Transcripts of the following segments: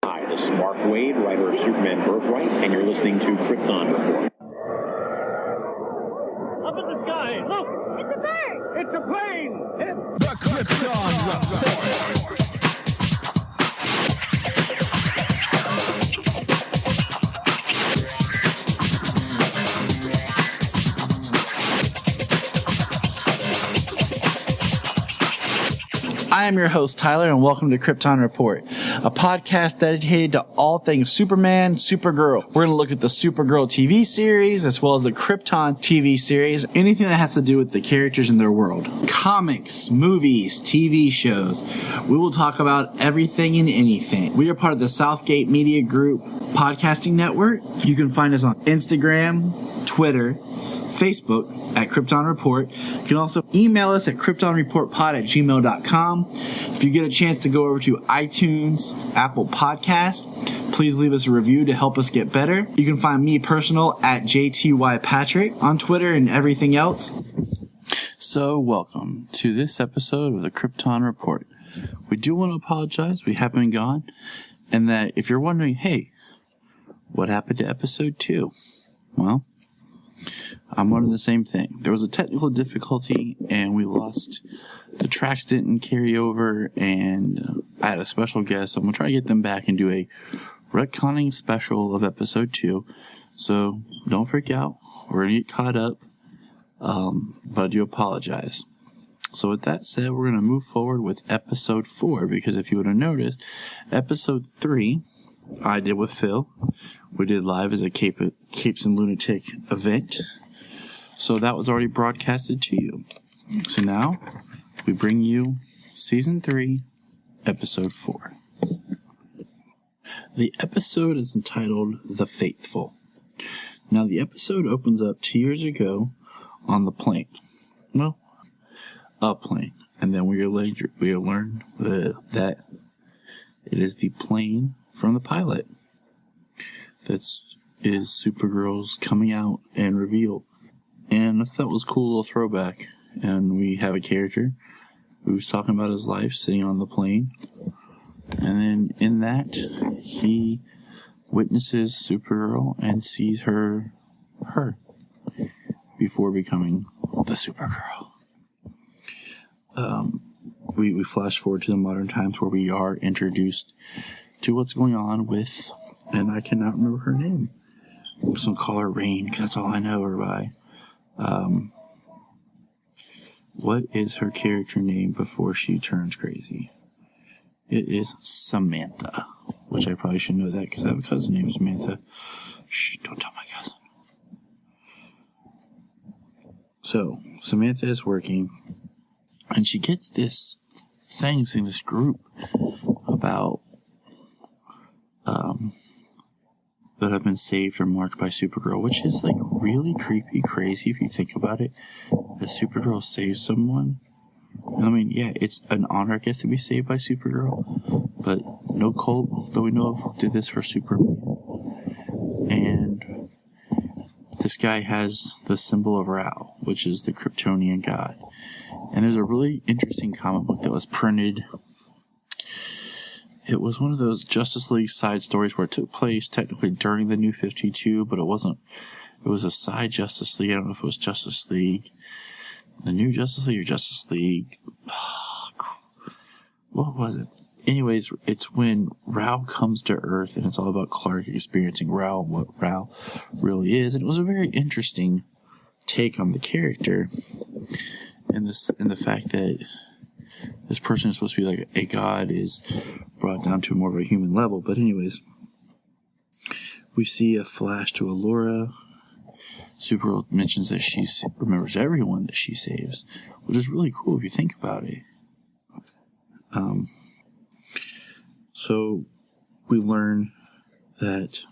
Hi, this is Mark Waid, writer of Superman Birthright, and you're listening to Krypton Report. Up in the sky, look! It's a bird! It's a plane! It's The Krypton Report. I am your host, Tyler, and welcome to Krypton Report, a podcast dedicated to all things Superman, Supergirl. We're going to look at the Supergirl TV series, as well as the Krypton TV series, anything that has to do with the characters in their world. Comics, movies, TV shows. We will talk about everything and anything. We are part of the Southgate Media Group podcasting network. You can find us on Instagram, Twitter, Facebook at Krypton Report. You can also email us at kryptonreportpod@gmail.com. If you get a chance to go over to iTunes, Apple Podcasts, please leave us a review to help us get better. You can find me personal at JTYPatrick on Twitter and everything else. So welcome to this episode of the Krypton Report. We do want to apologize. We have been gone. And that if you're wondering, hey, what happened to episode 2? Well, I'm wondering the same thing. There was a technical difficulty, and we lost. The tracks didn't carry over, and I had a special guest. So I'm going to try to get them back and do a retconning special of episode 2. So don't freak out. We're going to get caught up, but I do apologize. So with that said, we're going to move forward with episode 4, because if you would have noticed, episode 3, I did with Phil. We did live as a Capes and Lunatic event. So that was already broadcasted to you. So now we bring you season 3, episode 4. The episode is entitled The Faithful. Now the episode opens up 2 years ago on the plane. Well, a plane. And then we'll learn that it is the plane from the pilot. That is Supergirl's coming out and reveal. And I thought that was a cool little throwback. And we have a character who's talking about his life sitting on the plane. And then in that, he witnesses Supergirl and sees her before becoming the Supergirl. We flash forward to the modern times where we are introduced to what's going on with, and I cannot remember her name. I'm just going to call her Rain, because that's all I know her by. What is her character name before she turns crazy? It is Samantha, which I probably should know that because I have a cousin named Samantha. Shh, don't tell my cousin. So, Samantha is working, and she gets this thing, saying this group about that have been saved or marked by Supergirl, which is like really creepy, crazy if you think about it. That Supergirl saves someone. And I mean, yeah, it's an honor, I guess, to be saved by Supergirl, but no cult that we know of did this for Superman. And this guy has the symbol of Ra, which is the Kryptonian god. And there's a really interesting comic book that was printed. It was one of those Justice League side stories where it took place technically during the New 52, but it wasn't. It was a side Justice League. I don't know if it was Justice League, the New Justice League or Justice League. What was it? Anyways, it's when Ra comes to Earth, and it's all about Clark experiencing Ra, what Ra really is. And it was a very interesting take on the character, and the fact that this person is supposed to be like a god is brought down to more of a human level. But anyways, we see a flash to Allura. Supergirl mentions that she remembers everyone that she saves, which is really cool if you think about it. So we learn that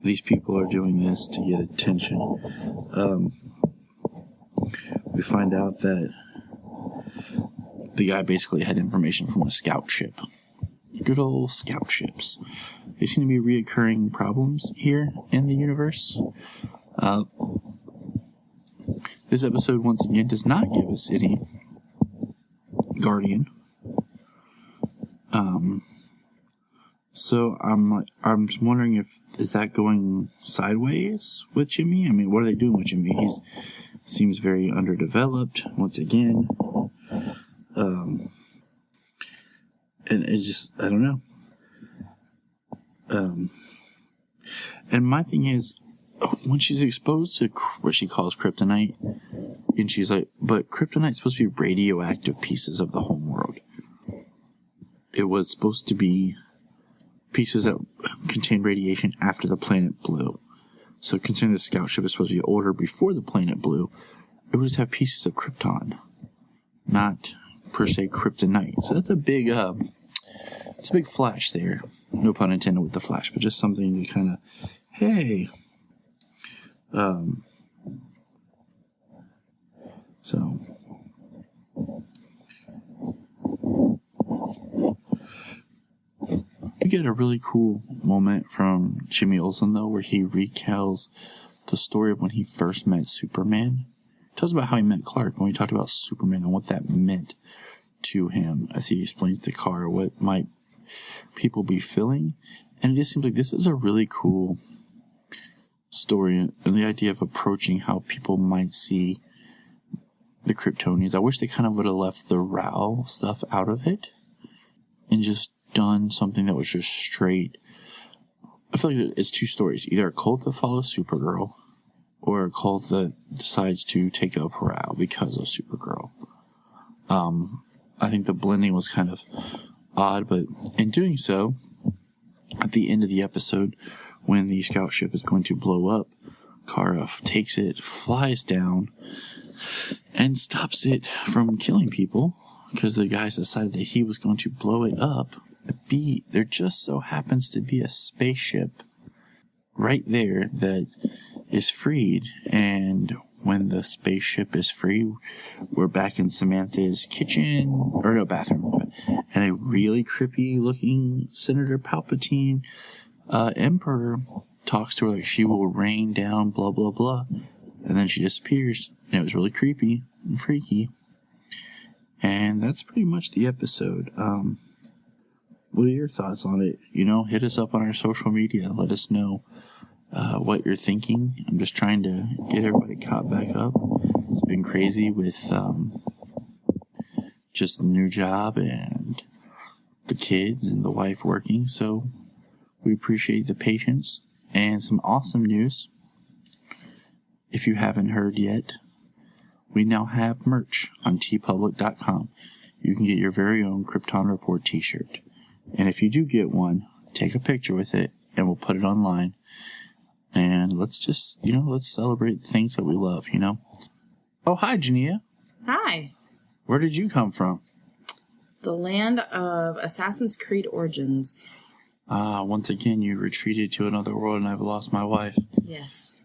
these people are doing this to get attention. We find out that the guy basically had information from a scout ship. Good old scout ships. They seem to be reoccurring problems here in the universe. This episode, once again, does not give us any Guardian. So I'm wondering is that going sideways with Jimmy? I mean, what are they doing with Jimmy? He's seems very underdeveloped once again. And it's just, I don't know. And my thing is, when she's exposed to what she calls kryptonite, and she's like, but kryptonite's supposed to be radioactive pieces of the homeworld. It was supposed to be pieces that contained radiation after the planet blew. So considering the scout ship is supposed to be older before the planet blew, it would just have pieces of Krypton, not per se kryptonite. So that's a big, it's a big flash there. No pun intended with the flash, but just something to kind of, hey. So. We get a really cool moment from Jimmy Olsen, though, where he retells the story of when he first met Superman. Tells about how he met Clark when we talked about Superman and what that meant to him as he explains to Kara what might people be feeling. And it just seems like this is a really cool story, and the idea of approaching how people might see the Kryptonians. I wish they kind of would have left the Rao stuff out of it and just done something that was just straight. I feel like it's two stories. Either a cult that follows Supergirl or a cult that decides to take up Rao because of Supergirl. I think the blending was kind of odd, but in doing so, at the end of the episode, when the scout ship is going to blow up, Kara takes it, flies down, and stops it from killing people because the guys decided that he was going to blow it up. There just so happens to be a spaceship right there that is freed, and when the spaceship is free, we're back in Samantha's bathroom, and a really creepy looking Senator Palpatine Emperor talks to her like she will rain down blah blah blah, and then she disappears, and it was really creepy and freaky. And that's pretty much the episode. What are your thoughts on it? Hit us up on our social media. Let us know what you're thinking. I'm just trying to get everybody caught back up. It's been crazy with just the new job and the kids and the wife working. So we appreciate the patience and some awesome news. If you haven't heard yet, we now have merch on tpublic.com. You can get your very own Krypton Report t-shirt. And if you do get one, take a picture with it and we'll put it online. And let's just, let's celebrate the things that we love, Oh, hi, Junia. Hi. Where did you come from? The land of Assassin's Creed Origins. Once again, you retreated to another world and I've lost my wife. Yes.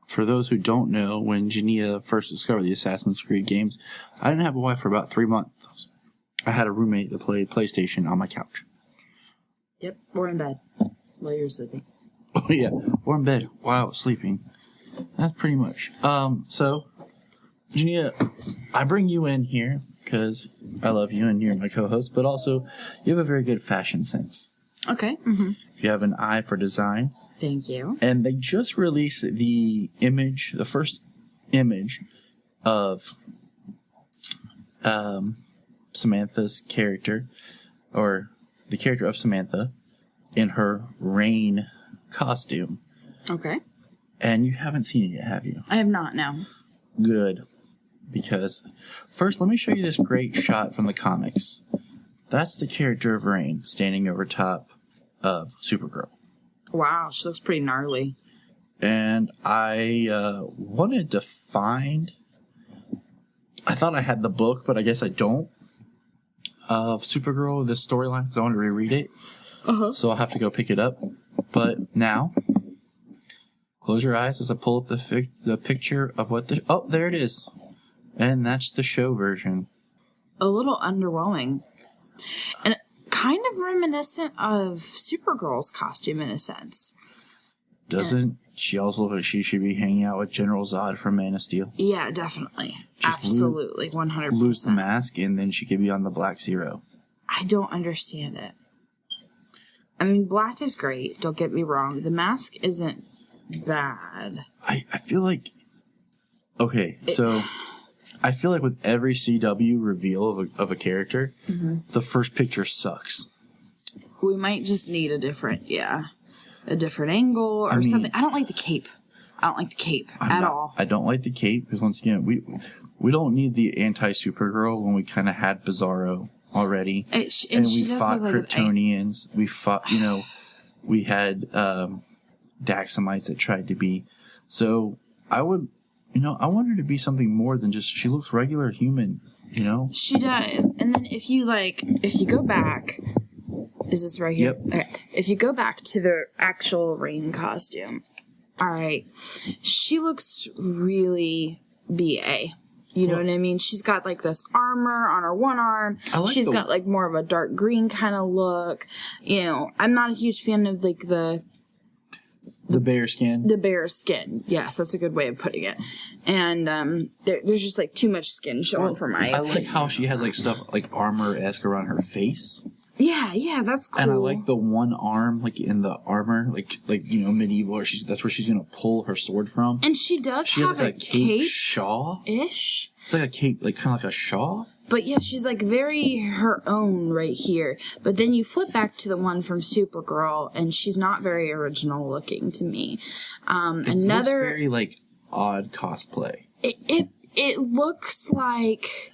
For those who don't know, when Junia first discovered the Assassin's Creed games, I didn't have a wife for about 3 months. I had a roommate that played PlayStation on my couch. Yep, or in bed while you're sleeping. Oh, yeah, or in bed while I was sleeping. That's pretty much. So, Junia, I bring you in here because I love you and you're my co-host, but also you have a very good fashion sense. Okay. Mm-hmm. You have an eye for design. Thank you. And they just released the first image of Samantha's character, or the character of Samantha, in her rain costume. Okay. And you haven't seen it yet, have you? I have not, now. Good. Because first, let me show you this great shot from the comics. That's the character of Rain standing over top of Supergirl. Wow, she looks pretty gnarly. And I wanted to find... I thought I had the book, but I guess I don't. Of Supergirl, this storyline, because I wanted to reread it. Uh-huh. So I'll have to go pick it up. But now, close your eyes as I pull up the picture of what the... Oh, there it is. And that's the show version. A little underwhelming. And kind of reminiscent of Supergirl's costume in a sense. Doesn't she also look like she should be hanging out with General Zod from Man of Steel? Yeah, definitely. Just absolutely, 100%. Lose the mask, and then she could be on the Black Zero. I don't understand it. I mean, black is great. Don't get me wrong. The mask isn't bad. I feel like... Okay, so... I feel like with every CW reveal of a character, the first picture sucks. We might just need a different angle or something. I don't like the cape. At all. I don't like the cape because once again, we don't need the anti-Supergirl when we kind of had Bizarro already, and we fought Kryptonians. We fought, we had Daxamites that tried to be. So I would. I want her to be something more than just, she looks regular human, She does. And then if you go back, is this right here? Yep. Okay. If you go back to the actual Rain costume, all right, she looks really BA. You know what I mean? She's got like this armor on her one arm. She's got like more of a dark green kind of look. I'm not a huge fan of like the bear skin. The bear skin. Yes, that's a good way of putting it. And there's just like too much skin showing for my opinion. I like how she has like stuff like armor-esque around her face. Yeah, that's cool. And I like the one arm like in the armor, like medieval. Or that's where she's gonna pull her sword from. And she has like a cape shawl-ish. It's like a cape, like kind of like a shawl. But yeah, she's like very her own right here. But then you flip back to the one from Supergirl, and she's not very original looking to me. It looks very like odd cosplay. It looks like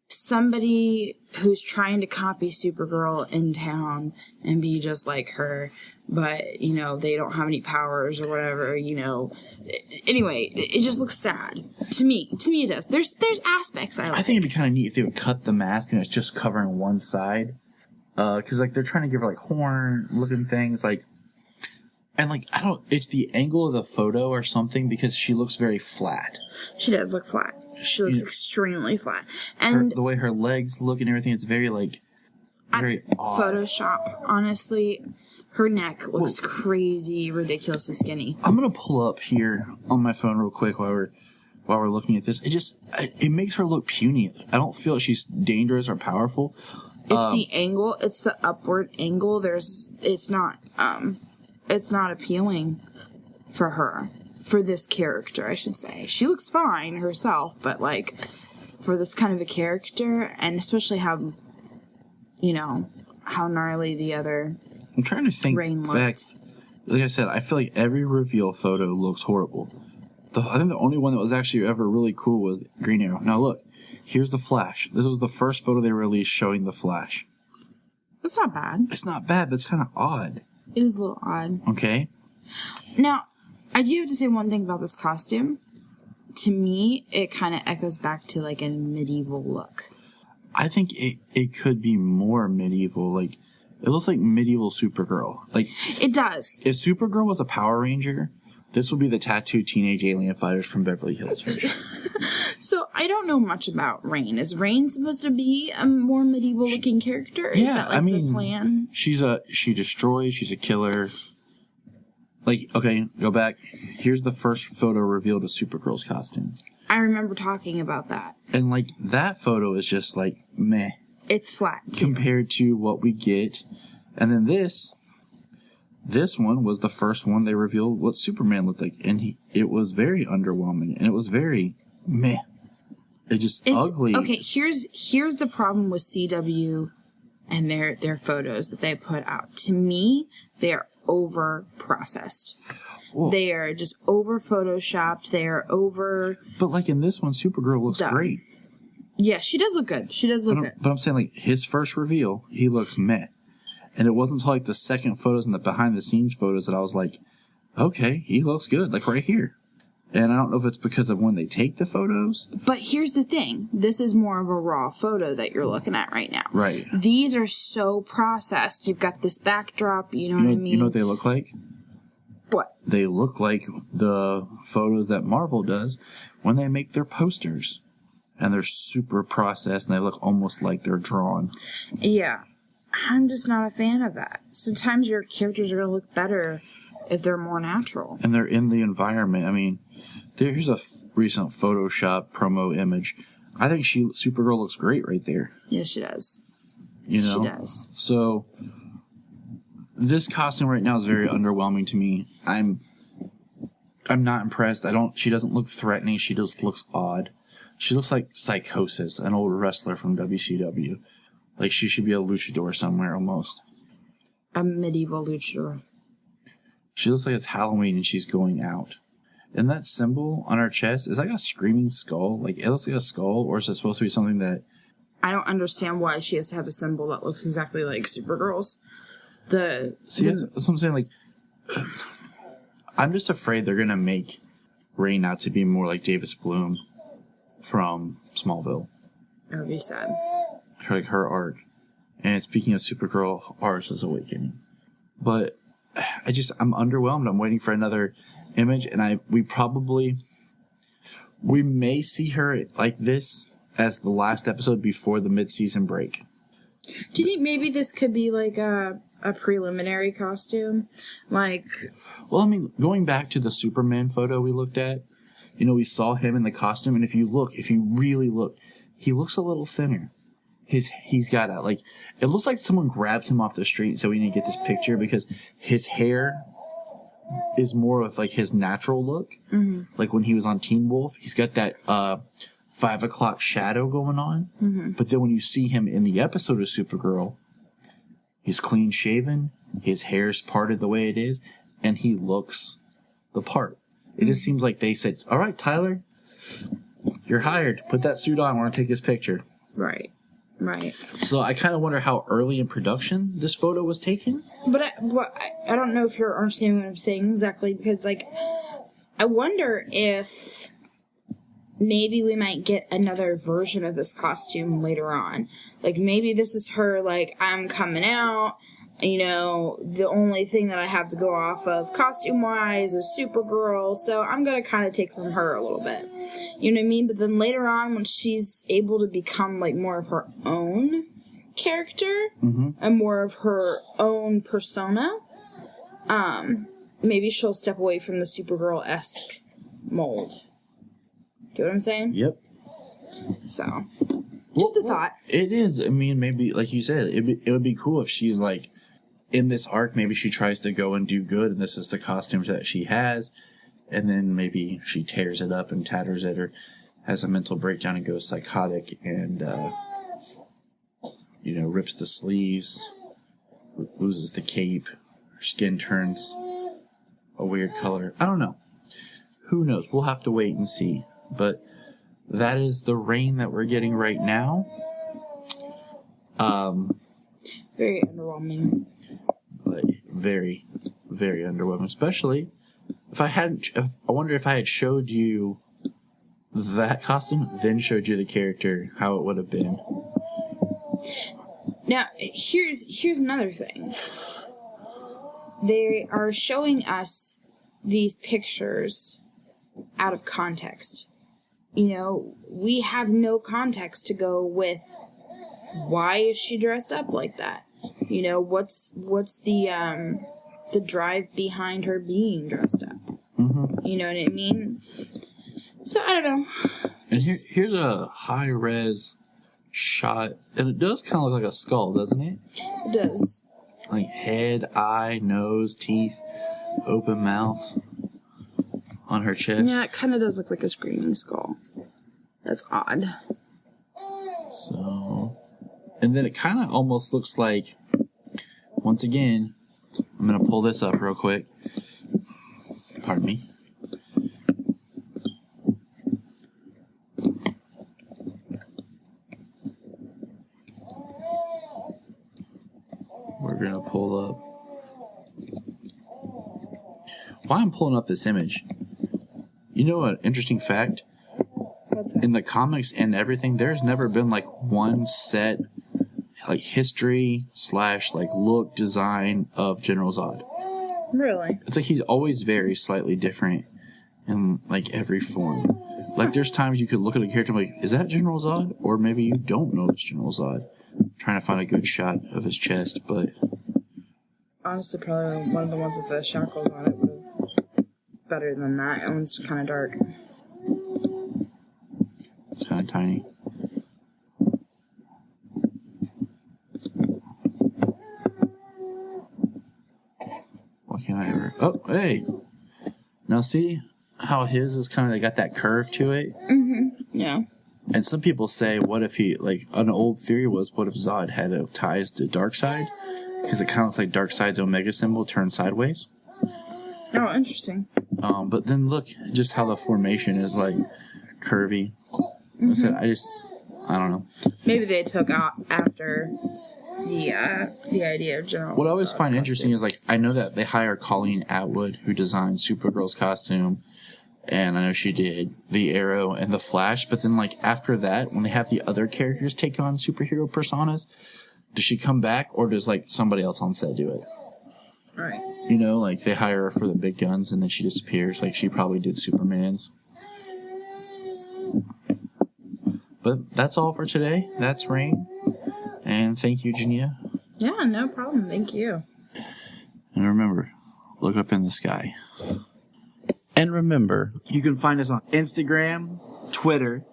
somebody who's trying to copy Supergirl in town and be just like her, but they don't have any powers or whatever. Anyway, it just looks sad to me. It does. There's aspects I like. I think it'd be kind of neat if they would cut the mask and it's just covering one side, because like they're trying to give her like horn looking things like, and like it's the angle of the photo or something because she looks very flat. She does look flat. She looks extremely flat, and the way her legs look and everything, it's very like very odd. Photoshop. Honestly, her neck looks crazy, ridiculously skinny. I'm gonna pull up here on my phone real quick while we're looking at this. It makes her look puny. I don't feel like she's dangerous or powerful. It's the angle. It's the upward angle. It's not appealing for her. For this character, I should say. She looks fine herself, but like for this kind of a character, and especially how gnarly the other I'm trying to think Rain back. looked. Like I said, I feel like every reveal photo looks horrible. I think the only one that was actually ever really cool was Green Arrow. Now look, here's the Flash. This was the first photo they released showing the Flash. That's not bad. It's not bad, but it's kind of odd. It is a little odd. Okay. Now, I do have to say one thing about this costume. To me, it kind of echoes back to like a medieval look. I think it could be more medieval. Like, it looks like medieval Supergirl. Like, it does. If Supergirl was a Power Ranger, this would be the tattooed teenage alien fighters from Beverly Hills version. So, I don't know much about Rain. Is Rain supposed to be a more medieval looking character? Is that like the plan? She destroys, she's a killer. Like, okay, go back. Here's the first photo revealed of Supergirl's costume. I remember talking about that. And, like, that photo is just, like, meh. It's flat, too. Compared to what we get. And then this one was the first one they revealed what Superman looked like. And it was very underwhelming. And it was very meh. It's ugly. Okay, here's the problem with CW and their photos that they put out. To me, they are over-processed. Whoa. They are just over-photoshopped. They are over... But like in this one, Supergirl looks great. Yeah, she does look good. She does look good. But I'm saying, like, his first reveal, he looks meh. And it wasn't until, like, the second photos and the behind-the-scenes photos that I was like, okay, he looks good, like, right here. And I don't know if it's because of when they take the photos. But here's the thing. This is more of a raw photo that you're looking at right now. Right. These are so processed. You've got this backdrop, you know what I mean? You know what they look like? What? They look like the photos that Marvel does when they make their posters. And they're super processed, and they look almost like they're drawn. Yeah. I'm just not a fan of that. Sometimes your characters are going to look better if they're more natural. And they're in the environment. I mean, here's a recent Photoshop promo image. I think Supergirl looks great right there. Yes, she does. You know? She does. So, This costume right now is very underwhelming to me. I'm not impressed. She doesn't look threatening. She just looks odd. She looks like Psychosis, an old wrestler from WCW. Like she should be a luchador somewhere almost. A medieval luchador. She looks like it's Halloween and she's going out. And that symbol on her chest, is that like a screaming skull? Like it looks like a skull, or is it supposed to be something that... I don't understand why she has to have a symbol that looks exactly like Supergirl's. That's what I'm saying. Like, I'm just afraid they're gonna make Rain out to be more like Davis Bloom from Smallville. That would be sad. Like her arc. And speaking of Supergirl, Ars's Awakening. But I'm underwhelmed. I'm waiting for another image, and we may see her like this as the last episode before the mid-season break. Do you think maybe this could be like a preliminary costume? Like... Well, I mean, going back to the Superman photo we looked at, we saw him in the costume, and if you really look, he looks a little thinner. He's got a, like, it looks like someone grabbed him off the street, so we need to get this picture, because his hair is more of, like, his natural look. Mm-hmm. Like, when he was on Teen Wolf, he's got that 5 o'clock shadow going on. Mm-hmm. But then when you see him in the episode of Supergirl, he's clean shaven, his hair's parted the way it is, and he looks the part. It just seems like they said, all right, Tyler, you're hired. Put that suit on. I want to take this picture. Right. So I kind of wonder how early in production this photo was taken. But I don't know if you're understanding what I'm saying exactly, because, like, I wonder if maybe we might get another version of this costume later on. Like, maybe this is her, like, I'm coming out. The only thing that I have to go off of costume-wise is Supergirl, so I'm going to kind of take from her a little bit. You know what I mean? But then later on, when she's able to become, like, more of her own character, mm-hmm. and more of her own persona, maybe she'll step away from the Supergirl-esque mold. Do you know what I'm saying? Yep. So, just a thought. It is. I mean, maybe, like you said, it would be cool if she's, like, in this arc, maybe she tries to go and do good, and this is the costumes that she has, and then maybe she tears it up and tatters it, or has a mental breakdown and goes psychotic, and, rips the sleeves, loses the cape, her skin turns a weird color. I don't know. Who knows? We'll have to wait and see. But that is the Rain that we're getting right now. Very underwhelming. Like, very, very underwhelming. Especially I wonder if I had showed you that costume, then showed you the character, how it would have been. Now, here's another thing. They are showing us these pictures out of context. We have no context to go with why is she dressed up like that? What's the drive behind her being dressed up? Mm-hmm. You know what I mean? So, I don't know. And here's a high-res shot, and it does kind of look like a skull, doesn't it? It does. Like head, eye, nose, teeth, open mouth on her chest. Yeah, it kind of does look like a screaming skull. That's odd. So, and then it kind of almost looks like, once again, I'm going to pull this up real quick. Pardon me. We're going to pull up. While I'm pulling up this image, you know an interesting fact? What's that? In the comics and everything, there's never been like one set, like history / like look design of General Zod. Really? It's like he's always very slightly different in like every form. Like there's times you could look at a character and be like, is that General Zod? Or maybe you don't know it's General Zod. I'm trying to find a good shot of his chest, but honestly, probably one of the ones with the shackles on it was better than that. That one's kind of dark. It's kind of tiny. Why can't I ever? Oh, hey. Now see how his is kind of got that curve to it? Yeah. And some people say, what if he, like, an old theory was, what if Zod had ties to Darkseid? Because it kind of looks like Darkseid's Omega symbol turned sideways. Oh, interesting. But then look, just how the formation is, like, curvy. I said, I don't know. Maybe they took out after the idea of General. What I always Zod's find costume. interesting is, like, I know that they hire Colleen Atwood, who designed Supergirl's costume, and I know she did the Arrow and the Flash, but then, like, after that, when they have the other characters take on superhero personas, does she come back, or does, like, somebody else on set do it? Right. You know, like, they hire her for the big guns, and then she disappears, like she probably did Superman's. But that's all for today. That's Rain. And thank you, Junia. Yeah, no problem. Thank you. And remember, look up in the sky. And remember, you can find us on Instagram, Twitter,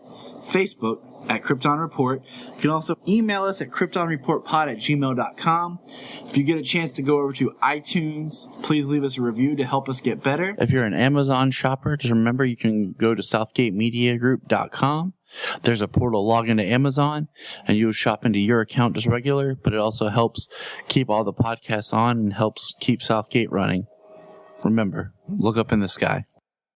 Facebook at Krypton Report. You can also email us at kryptonreportpod@gmail.com. If you get a chance to go over to iTunes, please leave us a review to help us get better. If you're an Amazon shopper, just remember you can go to southgatemediagroup.com. There's a portal, log into Amazon, and you'll shop into your account just regular, but it also helps keep all the podcasts on and helps keep Southgate running. Remember, look up in the sky.